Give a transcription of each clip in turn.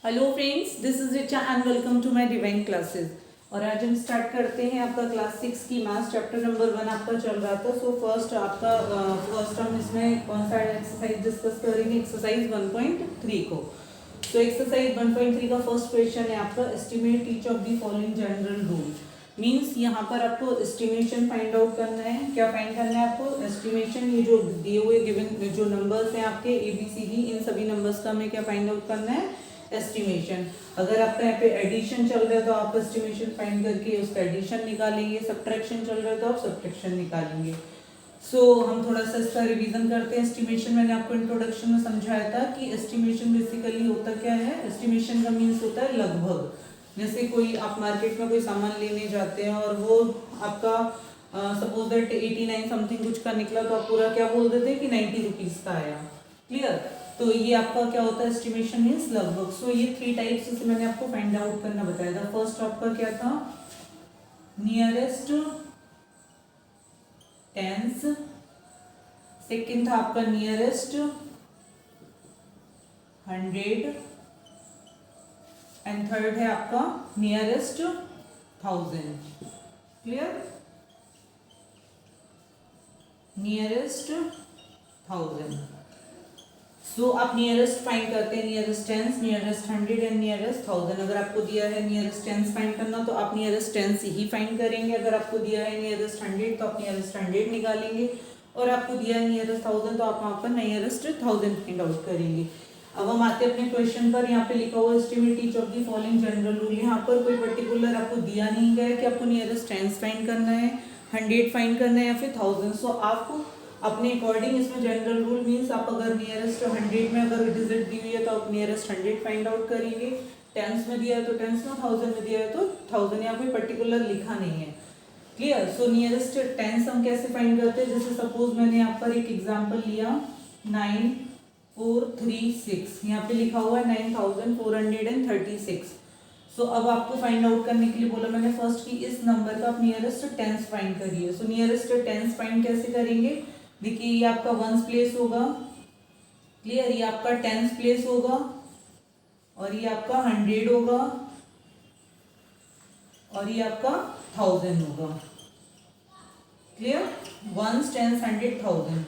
Hello friends, this is Richa and welcome to my divine classes. और आज हम start करते हैं आपका क्लास 6 की मैथ्स चैप्टर नंबर 1 आपका चल रहा था। सो फर्स्ट हम इसमें कौन सा एक्सरसाइज डिस्कस करेंगे? एक्सरसाइज 1.3 को। सो एक्सरसाइज 1.3 का फर्स्ट क्वेश्चन है आपका, estimate each of the following general rule. Means यहाँ पर आपको एस्टिमेशन फाइंड आउट करना है। क्या फाइंड करना है आपको? एस्टिमेशन। ये जो दिए हुए गिवन जो नंबर्स हैं आपके ABCD, इन सभी नंबर्स का हमें क्या फाइंड आउट करना है? एस्टिमेशन। अगर आपका यहाँ पे एडिशन चल रहा है तो आप एस्टिमेशन फाइंड करके उसका एडिशन निकालेंगे। सब्ट्रैक्शन चल रहा है तो आप सब्ट्रैक्शन निकालेंगे। हम थोड़ा सा इसका रिवीजन करते हैं। एस्टिमेशन मैंने आपको इंट्रोडक्शन में समझाया था कि एस्टिमेशन बेसिकली होता क्या है। एस्टिमेशन का मीन्स होता है लगभग। जैसे कोई आप मार्केट में कोई सामान लेने जाते हैं और वो आपका सपोज दैट 89 समथिंग कुछ का निकला, तो आप पूरा क्या बोल देते हैं कि 90 रुपीज का आया। क्लियर? तो ये आपका क्या होता है? एस्टिमेशन मीन्स लगभग। ये 3 टाइप्स से मैंने आपको फाइंड आउट करना बताया था। फर्स्ट आपका क्या था? Nearest tense. सेकंड था आपका नियरेस्ट 100 एंड थर्ड है आपका नियरेस्ट 1000। क्लियर? नियरेस्ट 1000। आप नियरेस्ट फाइंड करते हैं, nearest tens, nearest 100 and nearest 1000। अगर आपको दिया है नियरेस्ट टेंस फाइंड करना तो आप नियरेस्ट टेंस ही फाइंड करेंगे। अगर आपको दिया है नियरेस्ट 100 तो आप नियरेस्ट 100 निकालेंगे। और आपको दिया है नियरेस्ट 1000 तो आप वहाँ पर नियरेस्ट 1000 फाइंड आउट करेंगे। अब हम आते हैं अपने क्वेश्चन पर। यहाँ पे लिखा हुआ estimate each of the following general rule. यहाँ पर कोई पर्टिकुलर आपको दिया नहीं गया कि आपको नियरेस्ट टेंस फाइंड करना है, 100 फाइंड करना है या फिर 1000। आपको अपने अकॉर्डिंग इसमें जनरल रूल मीन्स आप अगर नियरेस्ट 100 में अगर डिजिट दी हुई है तो आप नियरेस्ट 100 फाइंड आउट करेंगे। टेंस में दिया है तो टेंस में, 1000 में दिया है तो 1000। यहाँ कोई पर्टिकुलर लिखा नहीं है। क्लियर? नियरेस्ट टेंस हम कैसे फाइंड करते हैं? जैसे सपोज मैंने यहाँ पर एक एग्जाम्पल लिया 9436। यहाँ पे लिखा हुआ है 9436। अब आपको फाइंड आउट करने के लिए बोला मैंने फर्स्ट कि इस नंबर का आप नियरेस्ट टेंस फाइंड करिए। नियरेस्ट टेंस फाइंड कैसे करेंगे? देखिए, ये आपका वंस प्लेस होगा। क्लियर? ये आपका टेंस प्लेस होगा और ये आपका 100 होगा और ये आपका 1000 होगा। क्लियर? Ones, tens, 100, 1000।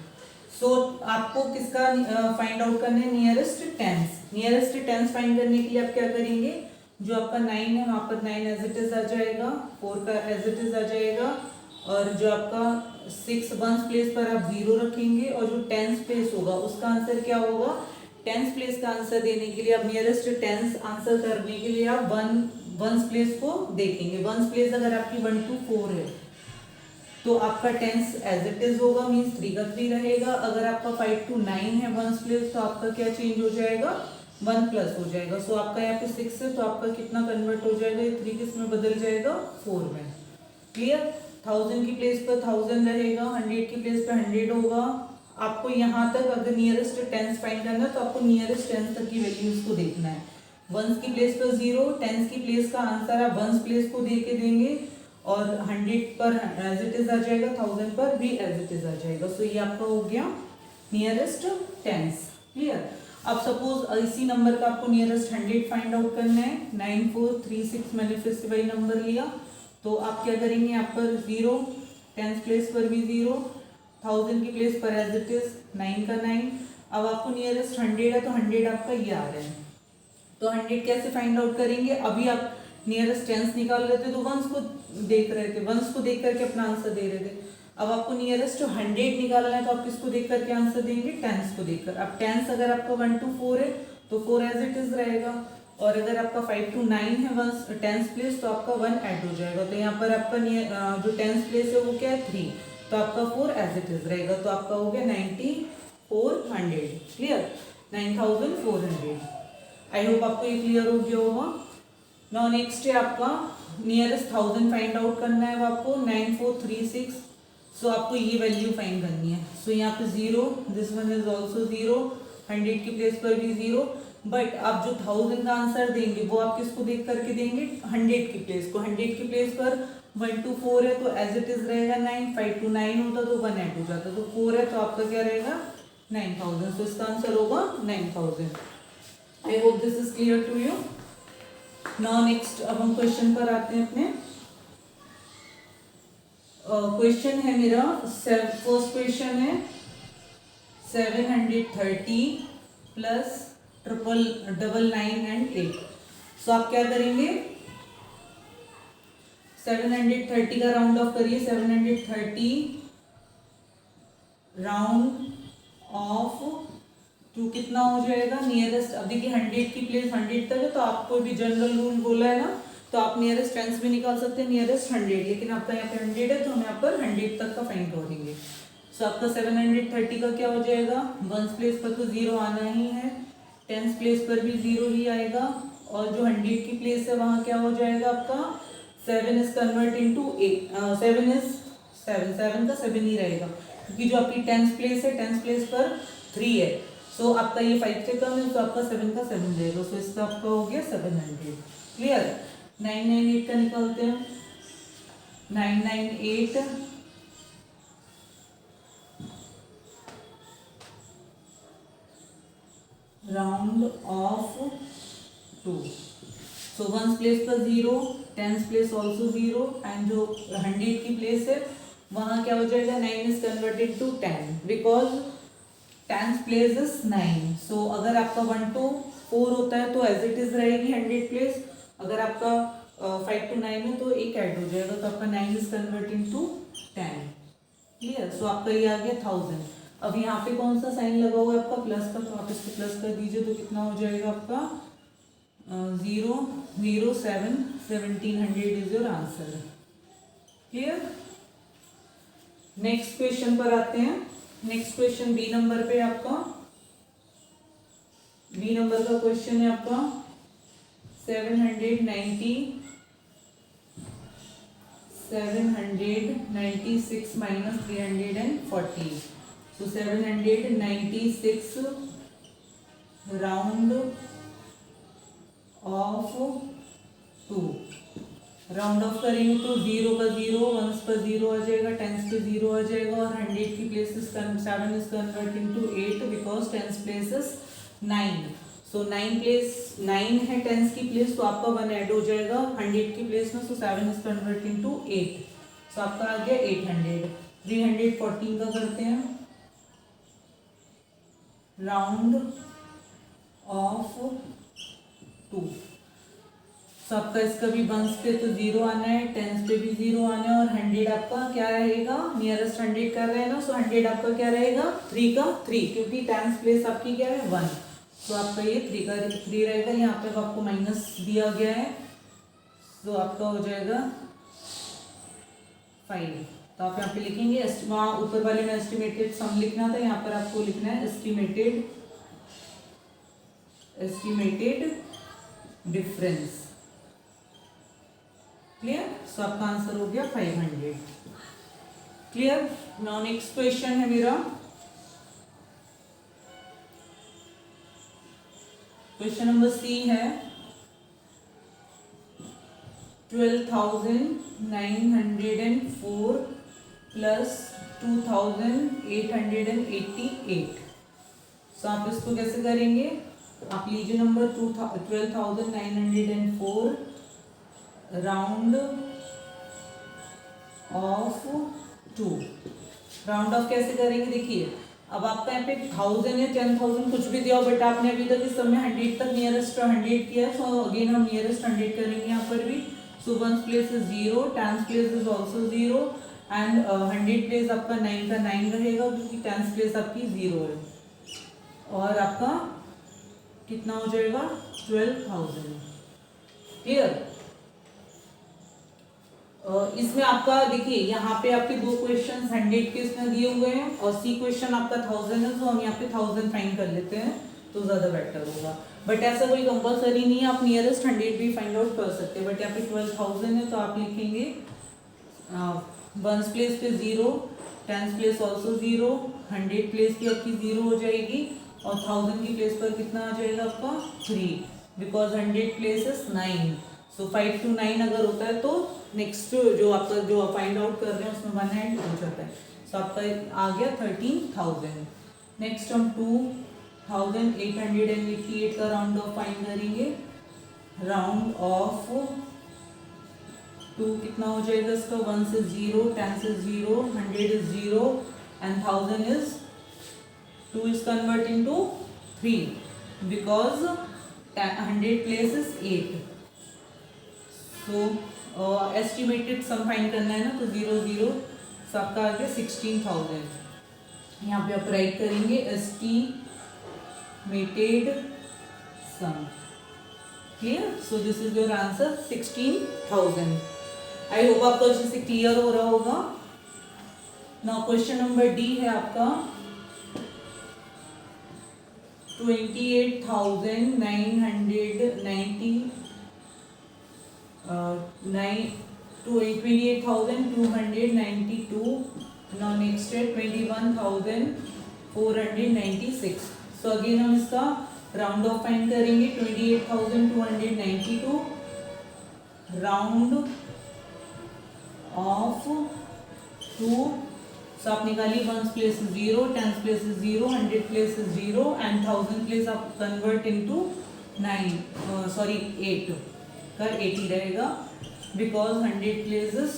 आपको किसका फाइंड आउट करना है? Nearest tens. Nearest tens find करने के लिए आप क्या करेंगे? जो आपका 9 है वहां पर 9 एज इट इज आ जाएगा, 4 का एज इट इज आ जाएगा, और जो आपका 6 वंस प्लेस पर आप 0 रखेंगे, और जो टेंस प्लेस होगा उसका आंसर क्या होगा? टेंस प्लेस का आंसर देने के लिए आप नियरेस्ट टेंस आंसर करने के लिए आप वंस प्लेस को देखेंगे। वंस प्लेस अगर आपकी 1 to 4 है तो आपका टेंस एज इट इज होगा, मीन्स 3 का 3 रहेगा। अगर आपका 5 to 9 है वंस प्लेस तो आपका क्या चेंज हो जाएगा? 1 प्लस हो जाएगा। आपका यहाँ पे 6 है तो आपका कितना कन्वर्ट हो जाएगा? 3 किस में बदल जाएगा? 4 में। क्लियर? 1000 की प्लेस पर 1000 रहेगा, 100 की प्लेस पर 100 होगा। आपको यहाँ तक अगर नियरेस्ट टेंस फाइंड करना है तो आपको नियरेस्ट टेंस तक की वैल्यूज को देखना है। वंस की प्लेस पर 0, टेंस की प्लेस का आंसर आप वंस प्लेस को दे के देंगे, और 100 पर एज इट इज आ जाएगा, 1000 पर भी एज इट इज आ जाएगा। ये आपका हो गया नियरेस्ट टेंस। क्लियर? अब सपोज इसी नंबर का आपको नियरेस्ट 100 फाइंड आउट करना है। 9436 मैंने फिर से वही नंबर लिया, तो आप क्या करेंगे? यहाँ पर 0, टेंस प्लेस पर भी 0, 1000 की प्लेस पर एज इट इज 9 का 9। अब आपको नियरेस्ट 100 है तो 100 आपका ये आ रहा है। तो 100 कैसे फाइंड आउट करेंगे? अभी आप नियरेस्ट टेंस निकाल रहे थे तो वंस को देख रहे थे, वंस को देख करके अपना आंसर दे रहे थे। अब आपको नियरेस्ट 100 निकालना है तो आप किसको देख करके आंसर देंगे? टेंस को देखकर। अब टेंस अगर आपका 1 to 4 है तो 4 एज इट इज रहेगा, और अगर आपका 5 to 9 है वंस टेंस प्लेस तो आपका 1 ऐड हो जाएगा। तो यहाँ पर आपका जो टेंस प्लेस है वो क्या है? 3, तो आपका 4 एज इट इज रहेगा। तो आपका हो गया 9400। क्लियर? 9400। आई होप आपको ये क्लियर हो गया होगा। नाउ नेक्स्ट है आपका नियरेस्ट 1000 फाइंड आउट करना है आपको 9436। आपको ये वैल्यू फाइंड करनी है। यहाँ पे 0, दिस वन इज ऑल्सो 0, 100 की प्लेस पर भी 0, बट आप जो 1000 का आंसर देंगे वो आप किसको देख करके देंगे? 100 की प्लेस को। 100 की प्लेस पर 1 to 4 है तो एज इट इज रहेगा 9, 5 to 9 होता तो 1 ऐड हो जाता, तो 4 है तो आपका क्या रहेगा? 9000। इसका आंसर होगा 9000। I hope this is clear to you. Now next अब हम क्वेश्चन पर आते हैं अपने। क्वेश्चन है मेरा फर्स्ट क्वेश्चन है 730 प्लस 999 एंड 8। सो आप क्या करेंगे, 730 का राउंड ऑफ करिए, 730 राउंड ऑफ टू कितना हो जाएगा नियरेस्ट। अब देखिए 100 की प्लेस 100 तक है, तो आपको भी जनरल रूल बोला है ना, तो आप नियरेस्ट टेंस भी निकाल सकते हैं, नियरेस्ट 100, लेकिन आपका यहाँ पे 100 है तो हम यहाँ पर 100 तक का फाइंड करेंगे। सो आपका 730 का क्या हो जाएगा, वंस प्लेस पर तो 0 आना ही है, टेंस प्लेस पर भी 0 ही आएगा, और जो 100 की प्लेस है वहाँ क्या हो जाएगा आपका 7 इज कन्वर्ट इनटू 8, 7 इज 7 का 7 ही रहेगा, क्योंकि जो आपकी टेंस प्लेस है टेंस प्लेस पर 3 है। सो आपका ये 5 से कम है, तो आपका 7 का 7 रहेगा। सो इसका आपका हो गया 700। क्लियर। 998 का निकालते हैं, 998 राउंड ऑफ 2। सो वंस प्लेस पर 0, टेंस प्लेस ऑल्सो 0, एंड जो 100 की प्लेस है वहाँ क्या हो जाएगा, 9 is converted to 10 because tens place is 9। So अगर आपका 1 to 4 होता है तो एज इट इज रहेगी 100 प्लेस, अगर आपका 5 to 9 है तो एक ऐड हो जाएगा, तो आपका 9 is converting to 10। Clear. So आपका ये आ गया 1000। अब यहाँ पे कौन सा साइन लगा हुआ है आपका प्लस का, तो आप इसको प्लस कर दीजिए, तो कितना हो जाएगा आपका 007 1700 is your answer. Clear. Next question पर आते हैं। नेक्स्ट क्वेश्चन बी नंबर पे आपका, बी नंबर का क्वेश्चन है आपका 796 minus 340। So 796 round off 2। Round of करेंगे तो 0 का 0, वंस पर 0 आ जाएगा, टेंस पे 0 आ जाएगा, और 100 की place 7 is converting to 8 because tens place is 9। So 9 place 9 है टेंस की प्लेस, तो आपका 1 ऐड हो जाएगा 100 की प्लेस में, सो 7 इज कन्वर्टिंग टू 8। सो आपका आ गया 800। 314 का करते हैं, राउंड ऑफ 2। सो आपका इसका भी वंस पे तो 0 आना है, टेंस पे भी 0 आना है, और 100 आपका क्या रहेगा, नियरेस्ट 100 कर रहे हैं ना, सो 100 आपका क्या रहेगा 3 का 3, क्योंकि टेंस प्लेस आपकी क्या है 1। सो आपका ये 3 का 3 रहेगा, यहाँ पे आपको माइनस दिया गया है, सो आपका हो जाएगा 5। तो आप यहाँ पे लिखेंगे, वहाँ ऊपर वाले में एस्टिमेटेड सम लिखना था, यहाँ पर आपको लिखना है एस्टिमेटेड डिफरेंस। क्लियर। सो आपका आंसर हो गया 500। क्लियर। नाउ नेक्स्ट क्वेश्चन है मेरा क्वेश्चन नंबर सी है 12,904 प्लस 2,888। सो आप इसको कैसे करेंगे, आप लीजिए number 12,904 round off 2। Round of कैसे करेंगे, देखिए अब आपका यहाँ पे 1000 या 10,000 कुछ भी दिया हो, बट आपने अभी तक इस समय 100 तक नियरेस्ट 100 किया है, सो अगेन हम नियरेस्ट 100 करेंगे यहाँ पर भी। सो ones place is 0, tens place is also 0, and 100 place आपका 9 का 9 रहेगा, क्योंकि टेंस प्लेस आपकी 0 है, और आपका कितना हो जाएगा 12,000। क्लियर। इसमें आपका देखिए यहाँ पे आपके दो क्वेश्चन 100 के इसमें दिए हुए हैं, और सी क्वेश्चन आपका 1000 है, तो हम यहाँ पे 1000 फाइंड कर लेते हैं तो ज़्यादा बेटर होगा। बट ऐसा कोई कंपलसरी नहीं है, आप नियरेस्ट 100 भी फाइंड आउट कर सकते हैं, बट यहाँ पे 12,000 है, तो आप लिखेंगे वंस प्लेस पे 0, टेंस प्लेस ऑल्सो 0, 100 प्लेस की आपकी 0 हो जाएगी, और 1000 की प्लेस पर कितना आ जाएगा आपका 3, because 100 place is 9। So 5 to 9 अगर होता है तो नेक्स्ट जो आपका जो फाइंड आउट कर रहे हैं उसमें 1 ऐड हो जाता है। सो आपका आ गया 13,000। नेक्स्ट हम 2 1888 का राउंड ऑफ फाइंड करेंगे। राउंड ऑफ 2 कितना हो जाएगा इसका, 1 से 0, 10 से 0, 100 is 0 and 1000 is 2 is convert into 3 because 100 place is 8. So estimated sum find करना है ना, तो 0 0 सबका आ गया 16,000। यहाँ पे आप राइट करेंगे estimated sum। Clear? So this is your answer 16,000। I hope आपको अच्छे से क्लियर हो रहा होगा। नाउ क्वेश्चन नंबर डी है आपका 28,292। नाउ नेक्स्ट है 21,496। सो अगेन हम इसका राउंड ऑफ फाइंड करेंगे। 28,292 राउंड ऑफ 2। सो आप निकालिए 1 place 0, 10 place 0, 100 place 0 and 1000 place आप कन्वर्ट इनटू 8 कर 80 रहेगा because 100 place is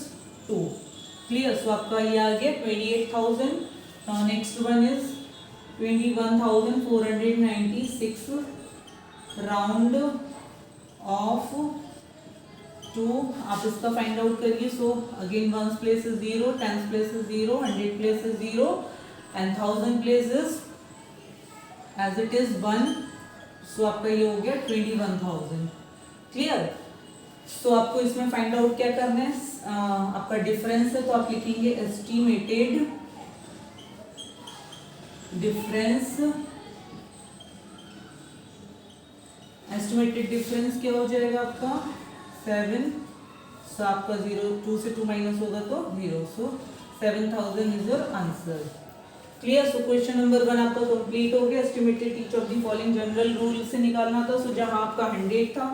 2। Clear? So आपका ये आ गया 28,000। Next one is 21,496 round off 2। आप इसका फाइंड आउट करिए। So again 1 place is 0, 10 place is 0, 100 place is 0 and 1000 place is as it is 1। So आपका ये हो गया 21,000। क्लियर? सो आपको इसमें फाइंड आउट क्या करना है, आपका डिफरेंस है तो आप लिखेंगे एस्टिमेटेड डिफरेंस। एस्टिमेटेड डिफरेंस क्या हो जाएगा आपका 7। सो आपका 2 से 2 माइनस होगा तो 0। सो 7,000 is your answer. Clear? So question number 1 आपका कंप्लीट हो गया। Estimated each of the following general rule से निकालना था। सो जहां आपका 100 था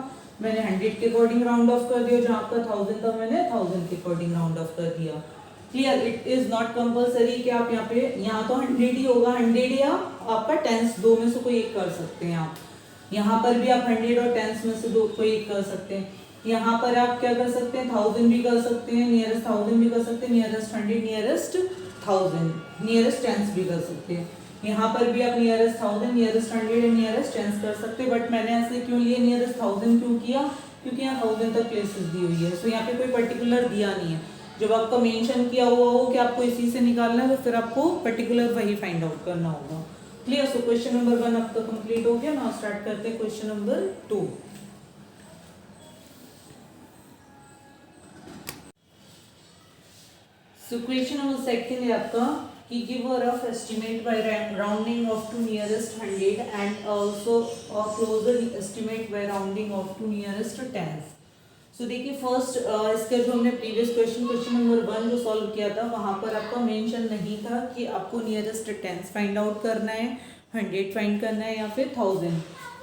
मैंने 100 के अकॉर्डिंग राउंड ऑफ कर दिया, जहां आपका 1000 था मैंने 1000 के अकॉर्डिंग राउंड ऑफ कर दिया। Clear? It is not compulsory कि आप यहाँ पे यहाँ तो 100 ही होगा, 100 या आपका 10 दो में से कोई एक कर सकते हैं आप। यहाँ पर भी आप 100 और 10 में से दो कोई एक कर सकते हैं। यहाँ पर आप क्या कर सकते हैं, 1000 भी कर सकते हैं, नियरेस्ट 1000 भी कर सकते हैं, नियरेस्ट 100, नियरेस्ट 1000, नियरेस्ट 10 भी कर सकते हैं। यहाँ पर भी आप नियरेस्ट 1000, नियरेस्ट 100 एंड नियरेस्ट 10 कर सकते हैं। बट मैंने ऐसे क्यों लिए नियरेस्ट 1000 क्यों किया, क्योंकि यहाँ 1000 तक प्लेसेस दी हुई है। सो यहाँ पे कोई पर्टिकुलर दिया नहीं है। जब आपका मेंशन किया हुआ हो कि आपको इसी से निकालना है तो फिर आपको पर्टिकुलर वही फाइंड आउट करना होगा। क्लियर? सो क्वेश्चन नंबर 1 आपका कंप्लीट हो गया। नाउ स्टार्ट करते हैं question number 2। So question number 2 है आपका कि give a rough estimate by rounding off to nearest 100 and also a closer estimate by rounding off to nearest 10। So देखिए first इसका जो हमने प्रीवियस क्वेश्चन नंबर 1 जो सॉल्व किया था वहां पर आपका मेंशन नहीं था कि आपको नियरेस्ट 10 फाइंड आउट करना है, 100 फाइंड करना है या फिर 1000।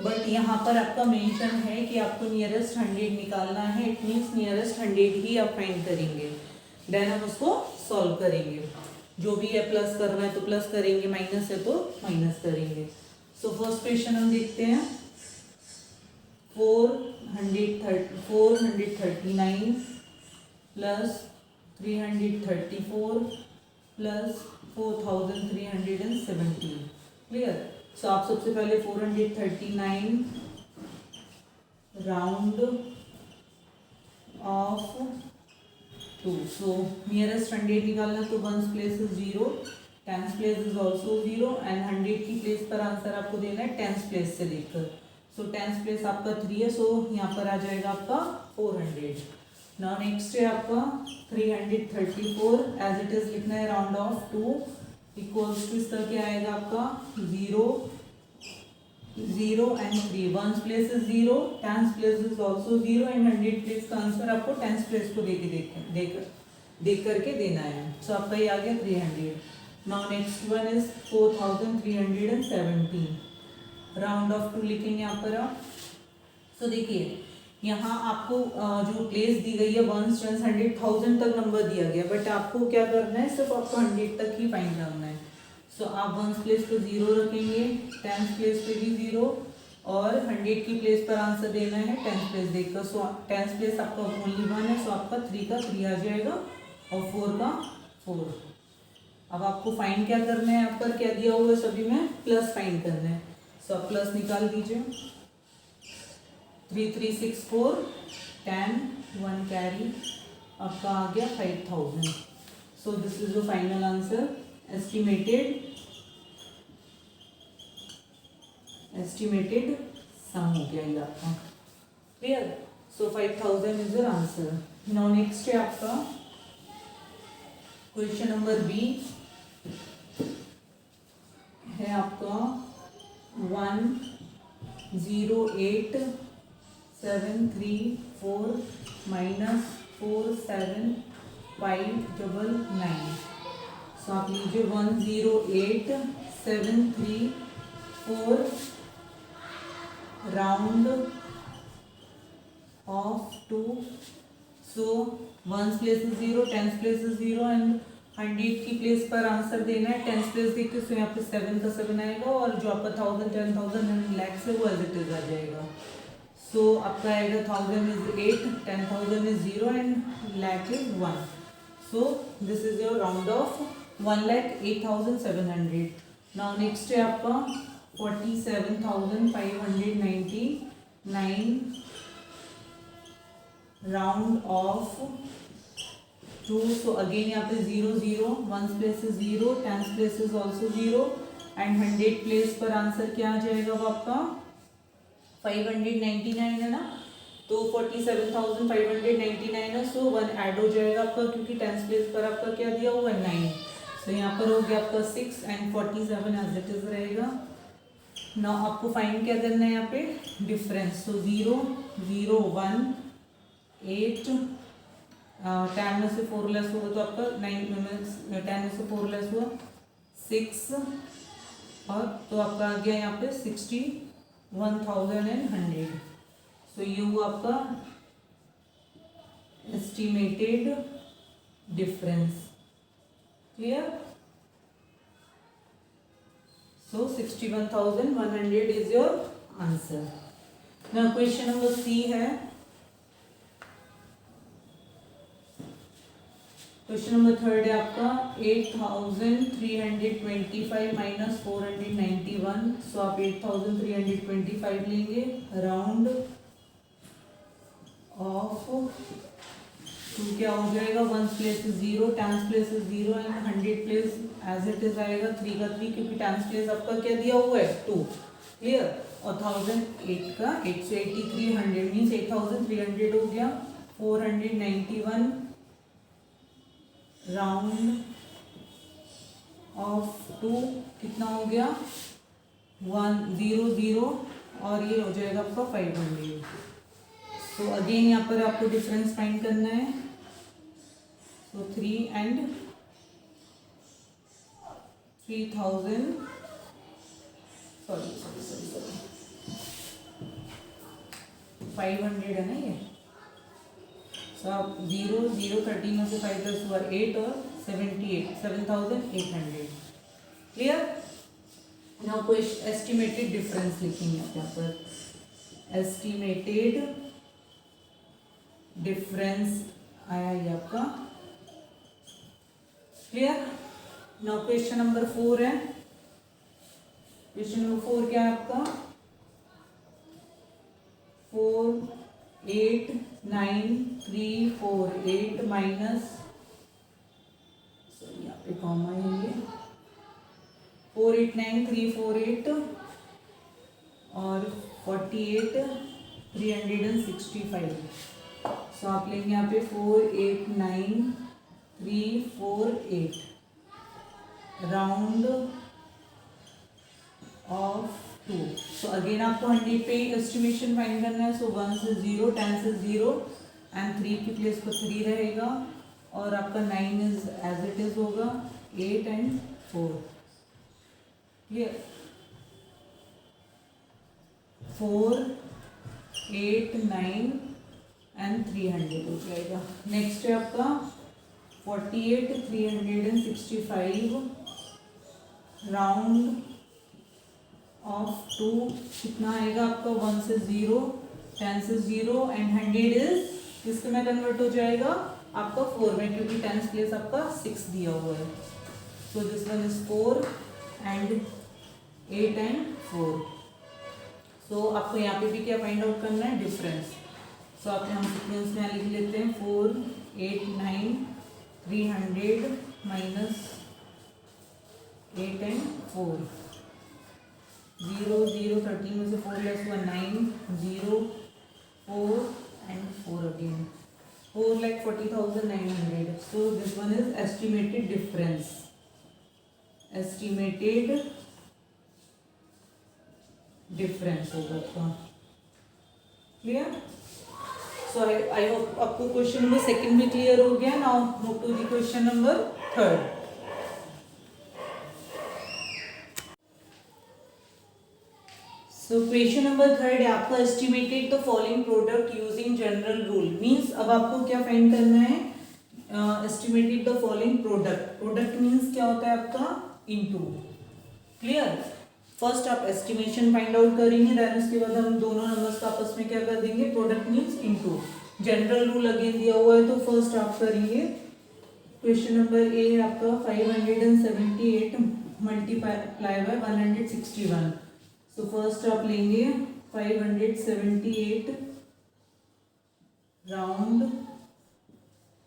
बट यहाँ पर आपका मेंशन है कि आपको नियरेस्ट 100 निकालना है। इट मीन्स नियरेस्ट 100 ही आप फाइंड करेंगे, देन हम उसको सॉल्व करेंगे। जो भी है प्लस करना है तो प्लस करेंगे, माइनस है तो माइनस करेंगे। सो फर्स्ट क्वेश्चन हम देखते हैं 439 प्लस 334 प्लस 4317। क्लियर? सो आप सबसे पहले 439 राउंड ऑफ 2। सो नियरेस्ट 100 निकालना तो 1 place is 0, 10 place is also 0 and 100 की प्लेस पर आंसर आपको देना है 10 प्लेस से लेकर। सो 10 प्लेस आपका 3 है, सो यहाँ पर आ जाएगा आपका 400। नाउ नेक्स्ट है आपका 334 एज इट इज लिखना है राउंड ऑफ 2 इक्वल्स टू इसका क्या आएगा आपका 0 0 and 3। 1 place is 0, 10 place is also 0 and 100 place का आंसर आपको 10 प्लेस को देख करके देना है। सो आपका ये आ गया 300। Now next one is 4317 round off 2 लिखेंगे यहाँ पर आप। सो देखिए यहाँ आपको जो प्लेस दी गई है 1 10 100 1000 तक नंबर दिया गया, बट आपको क्या करना है सिर्फ आपको 100 तक ही फाइंड करना है। सो आप वंस प्लेस पे 0 रखेंगे, टेंस प्लेस पे भी 0 और 100 की प्लेस पर आंसर देना है टेंस प्लेस देखकर। सो टेंस प्लेस आपका ओनली 1 है, सो आपका 3 का 3 आ जाएगा और 4 का 4। अब आपको फाइंड क्या करना है, यहाँ पर क्या दिया हुआ है सभी में, प्लस फाइंड करना है। सो आप प्लस निकाल दीजिए। 3 3 6 4 10 1 कैरी आपका आ गया 5000। सो this is the final answer. Estimated सम हो गया ये आपका। Clear. So 5000 is your answer. Now next है आपका क्वेश्चन नंबर बी है आपका 108,734 माइनस 47,599। सो आप लीजिए 108,734 round off to. So ones place is 0, tens place is 0 and 100 की प्लेस पर आंसर देना है। टेंस प्लेस देख के सो यहाँ पे 7 का 7 आएगा और जो आपका 1000 10,000 एंड लैक्स है वो एज इट इज आ जाएगा। सो आपका आएगा 1000 is 8, 10,000 is 0 and lakh is 1। So this is your round off 1,08,700। Now next है आपका 47,599 राउंड ऑफ 2। सो अगेन यहाँ पे 0 0, once place is 0, tens place is also 0 and 100 place पर आंसर क्या आ जाएगा वो आपका 599 है ना। तो 47,599 है। सो 1 ऐड हो जाएगा आपका क्योंकि टेंस प्लेस पर आपका क्या दिया हुआ है 9। सो यहाँ पर हो गया आपका 6 एंड 47 एज इट इज रहेगा। नाउ आपको फाइंड क्या करना है यहाँ पे, डिफरेंस। सो 0 0 1 8 10 में से 4 लेस होगा तो आपका 9 में 10 में से 4 लेस हुआ 6 और तो आपका आ गया यहाँ पे 61,100। सो ये हुआ आपका estimated difference. Clear. So 61,100 is your answer. Now question number C है। क्वेश्चन नंबर थर्ड है आपका 8,325 माइनस 491। सो आप 8,325 लेंगे राउंड ऑफ 2 क्या हो जाएगा, ones place is 0, tens place is 0 and 100 place as it is आएगा 3 का 3 क्योंकि टेंस प्लेस आपका क्या दिया हुआ है 2। क्लियर। और 1008 का 8 से 8300 मीन्स 8,300 हो गया। 491 राउंड ऑफ 2 कितना हो गया 100 और ये हो जाएगा आपका 500। तो अगेन यहाँ पर आपको डिफरेंस फाइंड करना है। सो 3 एंड 3,000 सॉरी 500 है ना ये। सो आप 0 0 13 में से 5 प्लस हुआ 8 और 78 7,800। क्लियर। नाउ कोई एस्टिमेटेड डिफरेंस लिखेंगे आप यहाँ पर। एस्टिमेटेड डिफरेंस आया ये आपका। क्लियर। नाउ क्वेश्चन नंबर 4 है। क्वेश्चन नंबर 4 क्या है आपका 489,348 माइनस सॉरी यहाँ पे कॉमा है ये 489,348 और 48,365। सो आप लेंगे यहाँ पे 489,348 राउंड ऑफ 2। सो अगेन आपको 100 पे एस्टिमेशन फाइंड करना है। सो 1 से 0, 10 से 0 एंड 3 की प्लेस पर 3 रहेगा और आपका 9 इज एज इट इज होगा 8 एंड 4। क्लियर। 4 8 9 एंड 300 हो जाएगा। नेक्स्ट है आपका 48,365 राउंड ऑफ टू कितना आएगा आपका, 1 से 0, 10 से 0 एंड 100 इज किसके में कन्वर्ट हो जाएगा आपका 4 में, क्योंकि 10th प्लेस आपका 6 दिया हुआ है. सो this one is 4 and 8 and 4. सो आपको यहाँ पे भी क्या फाइंड आउट करना है, डिफरेंस. सो आप हम सीक्वेंस में लिख लेते हैं 4 8 9 300 माइनस 8 एंड 4. 0 0 13 में से 4 लेस हुआ 9 0 4 and 4 again 4,40,900. So this one is estimated difference. Estimated difference होगा आपका. Clear? So I hope आपको क्वेश्चन नंबर सेकंड भी क्लियर हो गया. Now move to the question number third. So question number third है आपका, estimated the following product using general rule. Means अब आपको क्या फाइंड करना है, estimated the following product. Product means क्या होता है आपका, इनटू. क्लियर. फर्स्ट आप एस्टिमेशन फाइंड आउट करेंगे, देन उसके बाद हम दोनों नंबर्स का आपस में क्या कर देंगे, product means into. General rule again दिया हुआ है, तो फर्स्ट आप करेंगे क्वेश्चन नंबर ए आपका 578 मल्टीप्लाई बाय 161. सो फर्स्ट आप लेंगे 578 राउंड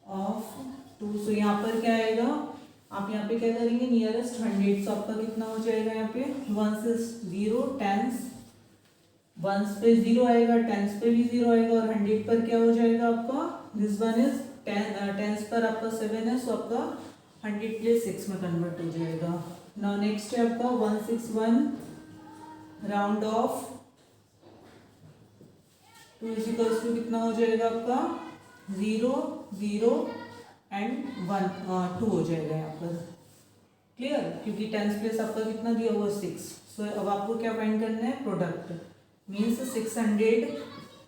ऑफ 2. सो यहाँ पर क्या आएगा, आप यहाँ पे क्या करेंगे, नियरेस्ट 100. सो आपका कितना हो जाएगा यहाँ पे, 1 से 0 10s, 1s पे 0 आएगा, 10s पे भी 0 आएगा, और 100 पर क्या हो जाएगा आपका, दिस वन इज 10s पर आपका 7 है. सो आपका 100 प्लेस 6 में कन्वर्ट हो जाएगा. नाउ नेक्स्ट है आपका 161 round off 2 is equals to कितना हो जाएगा आपका, 0 0 एंड 1 2 हो जाएगा यहाँ पर. क्लियर. क्योंकि 10th प्लेस आपका कितना दिया हुआ 6. सो अब आपको क्या फाइंड करना है, प्रोडक्ट. मीन्स 600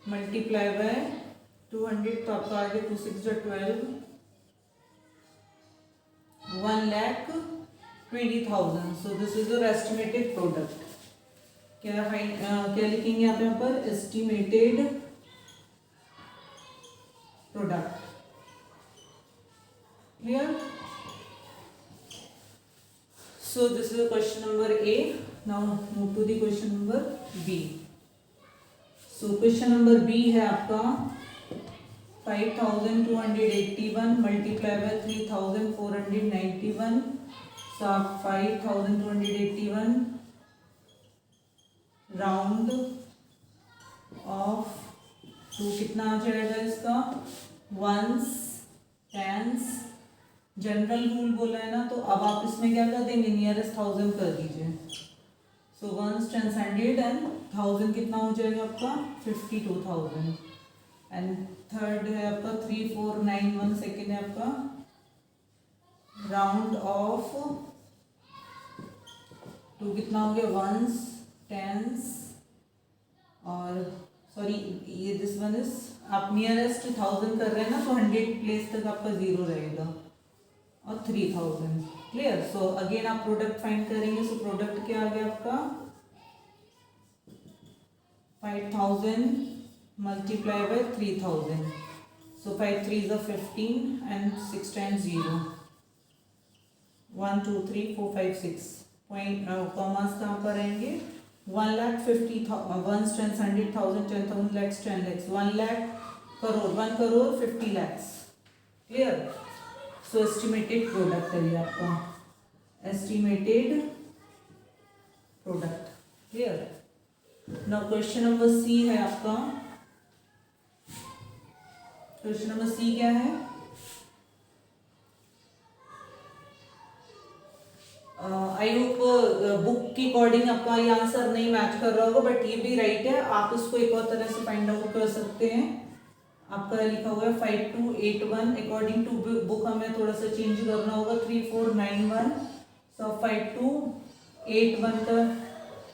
मल्टीप्लाई बाय 200, तो आपका आगे 2 6 12 1,20,000. So this is your estimated product. क्या लिखेंगे आप यहाँ पर, estimated product. Clear. So this is question number A. Now move to the question number B. So question number B है आपका 5,281 मल्टीप्लाई बाय 3,491. सो आप 5,281 राउंड ऑफ 2 कितना आ जाएगा इसका, 1s 10s. जनरल रूल बोला है ना, तो अब आप इसमें क्या कर देंगे, नियरेस्ट 1000 कर दीजिए. सो 1s 10s 100 एंड 1000 कितना हो जाएगा आपका, 52,000. एंड थर्ड है आपका 3491. सेकेंड है आपका राउंड ऑफ 2 कितना हो गया, 1s 10s और सॉरी ये दिस वन इज, आप नियरेस्ट 1000 कर रहे हैं ना, तो 100 प्लेस तक आपका 0 रहेगा और 3000. क्लियर. सो अगेन आप प्रोडक्ट फाइंड करेंगे. सो प्रोडक्ट क्या आ गया आपका, 5000 multiply by 3000. So 5 3s are 15 and 6 times 0 1 2 3 4 5 6 point commerce कहाँ पर रहेंगे, 1,50,000 1s 10s 100,000 10,000 lakhs 10 lakhs 1 lakh crore 1 crore 50 lakhs. Clear. So estimated product है ये आपका, estimated product. Clear. Now question number C है आपका. क्वेश्चन नंबर सी क्या है, आई होप बुक के अकॉर्डिंग आपका ये आंसर नहीं मैच कर रहा होगा, बट ये भी राइट है. आप इसको एक और तरह से फाइंड आउट कर सकते हैं. आपका लिखा हुआ है 5281. अकॉर्डिंग टू बुक हमें थोड़ा सा चेंज करना होगा, 3491. सो 5281 का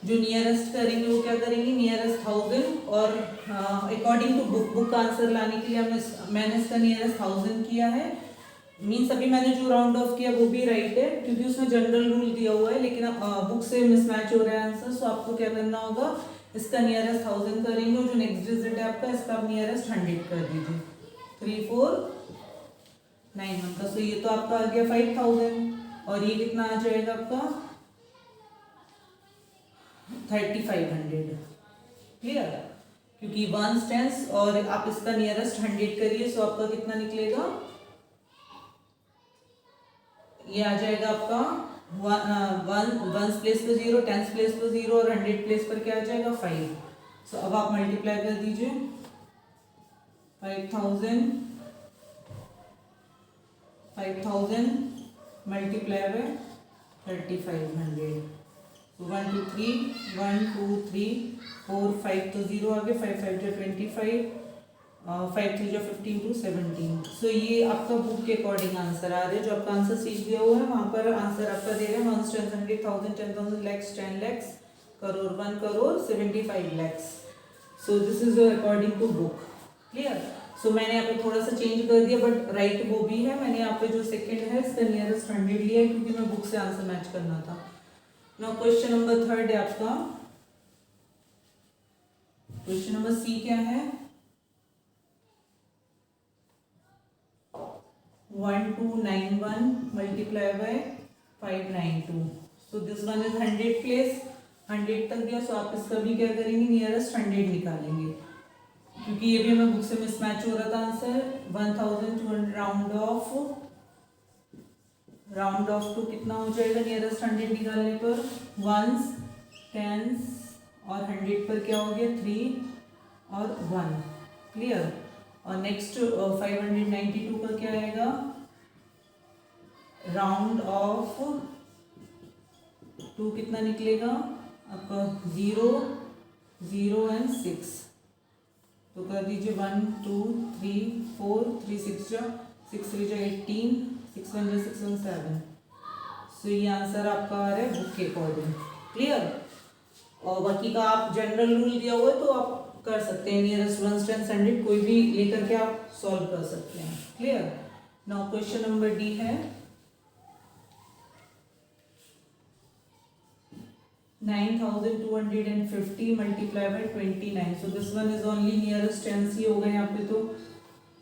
जो नियरेस्ट करेंगे वो क्या करेंगे, नियरेस्ट 1000. और अकॉर्डिंग टू बुक का आंसर लाने के लिए मैंने इसका नियरेस्ट 1000 किया है. मीन्स अभी मैंने जो राउंड ऑफ किया वो भी राइट है क्योंकि उसमें जनरल रूल दिया हुआ है, लेकिन बुक से मिसमैच हो रहा है आंसर। सो आपको क्या करना होगा, इसका नियरेस्ट 1000 करेंगे और जो नेक्स्ट डिजिट है आपका इसका आप नियरेस्ट 100 कर दीजिए। 3491 का। सो ये तो आपका आ गया 5000 और ये कितना आ जाएगा आपका 3500। क्लियर, क्योंकि वंस टेंस और आप इसका नियरेस्ट 100 करिए। सो आपका कितना निकलेगा, ये आ जाएगा आपका वंस प्लेस पर 0, टेंस प्लेस पर 0 और 100 प्लेस पर क्या आ जाएगा 5। सो अब आप मल्टीप्लाई कर दीजिए 5000 मल्टीप्लाई बाय 3500। 1 2 3 1 2 3 4 5 तो 0 आ गए, 5 5 जो 25, 5 3 जो 15 टू 17। सो ये आपका बुक के अकॉर्डिंग आंसर आ रहे हैं। जो आपका आंसर सीट दिया हुआ है वहाँ पर आंसर आपका दे रहे हैं 1 10 100,000 10,000 lakhs 10 lakhs crore 1 crore 75 lakhs। So this is according to book. Clear. So मैंने यहाँ पे थोड़ा सा चेंज कर दिया बट राइट वो भी है। मैंने यहाँ पे जो सेकंड है इसका नियरेस्ट 100 लिया है क्योंकि मैं बुक से आंसर मैच करना था। नाउ क्वेश्चन नंबर 3 है आपका। क्वेश्चन नंबर सी क्या है, 1291 multiply by 592। So this one is 100 place, 100 तक गया। सो आप इसका भी क्या करेंगे, नियरेस्ट 100 निकालेंगे क्योंकि ये भी हमें बुक से मिसमैच हो रहा था आंसर। 1200 राउंड ऑफ टू कितना हो जाएगा नियरेस्ट 100 निकालने पर, वंस टेंस और 100 पर क्या हो गया 3 और 1। क्लियर। और नेक्स्ट 592 का क्या आएगा, राउंड ऑफ टू कितना निकलेगा आपका 0 0 एंड 6। तो कर दीजिए 1 2 3 4 3 6 जा 6 3 जा 18 6 1 जा 6 1 7। सो ये आंसर आपका आ रहा है बुक के अकॉर्डिंग। क्लियर। और बाकी का आप जनरल रूल दिया हुआ है तो आप कर सकते हैं, नियरेस्ट वंस टेंस 100 कोई भी लेकर के आप सॉल्व कर सकते हैं। Clear. Now question number D है 9250 multiply by 29। So this one is only nearest tens ही होगा यहाँ पे। तो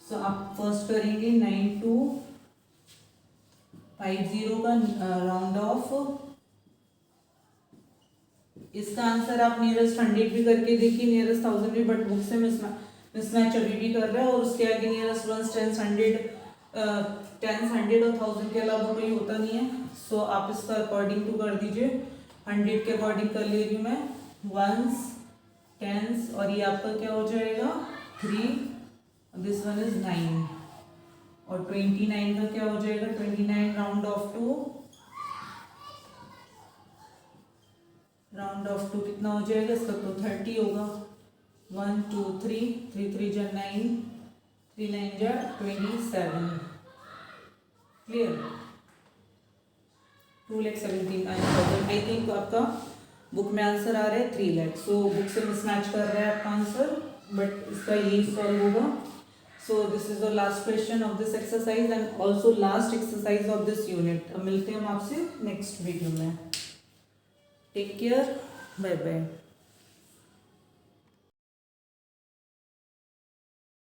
सो आप फर्स्ट करेंगे 9250 का राउंड ऑफ। इसका आंसर आप नियरेस्ट 100 भी करके देखिए, नियरेस्ट 1000 भी, बट बुक से मिसमैच अभी भी कर रहा है। और उसके आगे नियरेस्ट वंस टेंस 100 और 1000 के अलावा कोई होता नहीं है। सो आप इसका अकॉर्डिंग टू कर दीजिए, 100 के अकॉर्डिंग कर ले रही हूँ मैं, वंस टेंस और ये आपका क्या हो जाएगा 3, दिस वन इज 9 और 29 का क्या हो जाएगा 29 राउंड ऑफ टू कितना हो जाएगा इसका तो 30 होगा। 1 2 3 3 3 जा 9 3 9 जा 27। क्लियर। 2,17,900। आई थिंक आपका बुक में आंसर आ रहा है 3 लाख। सो बुक से मिसमैच कर रहा है आपका आंसर, बट इसका यही सॉल्व होगा। So this is the last question of this exercise and also last exercise of this unit. अब मिलते हैं हम आपसे नेक्स्ट वीडियो में। Take care, bye bye.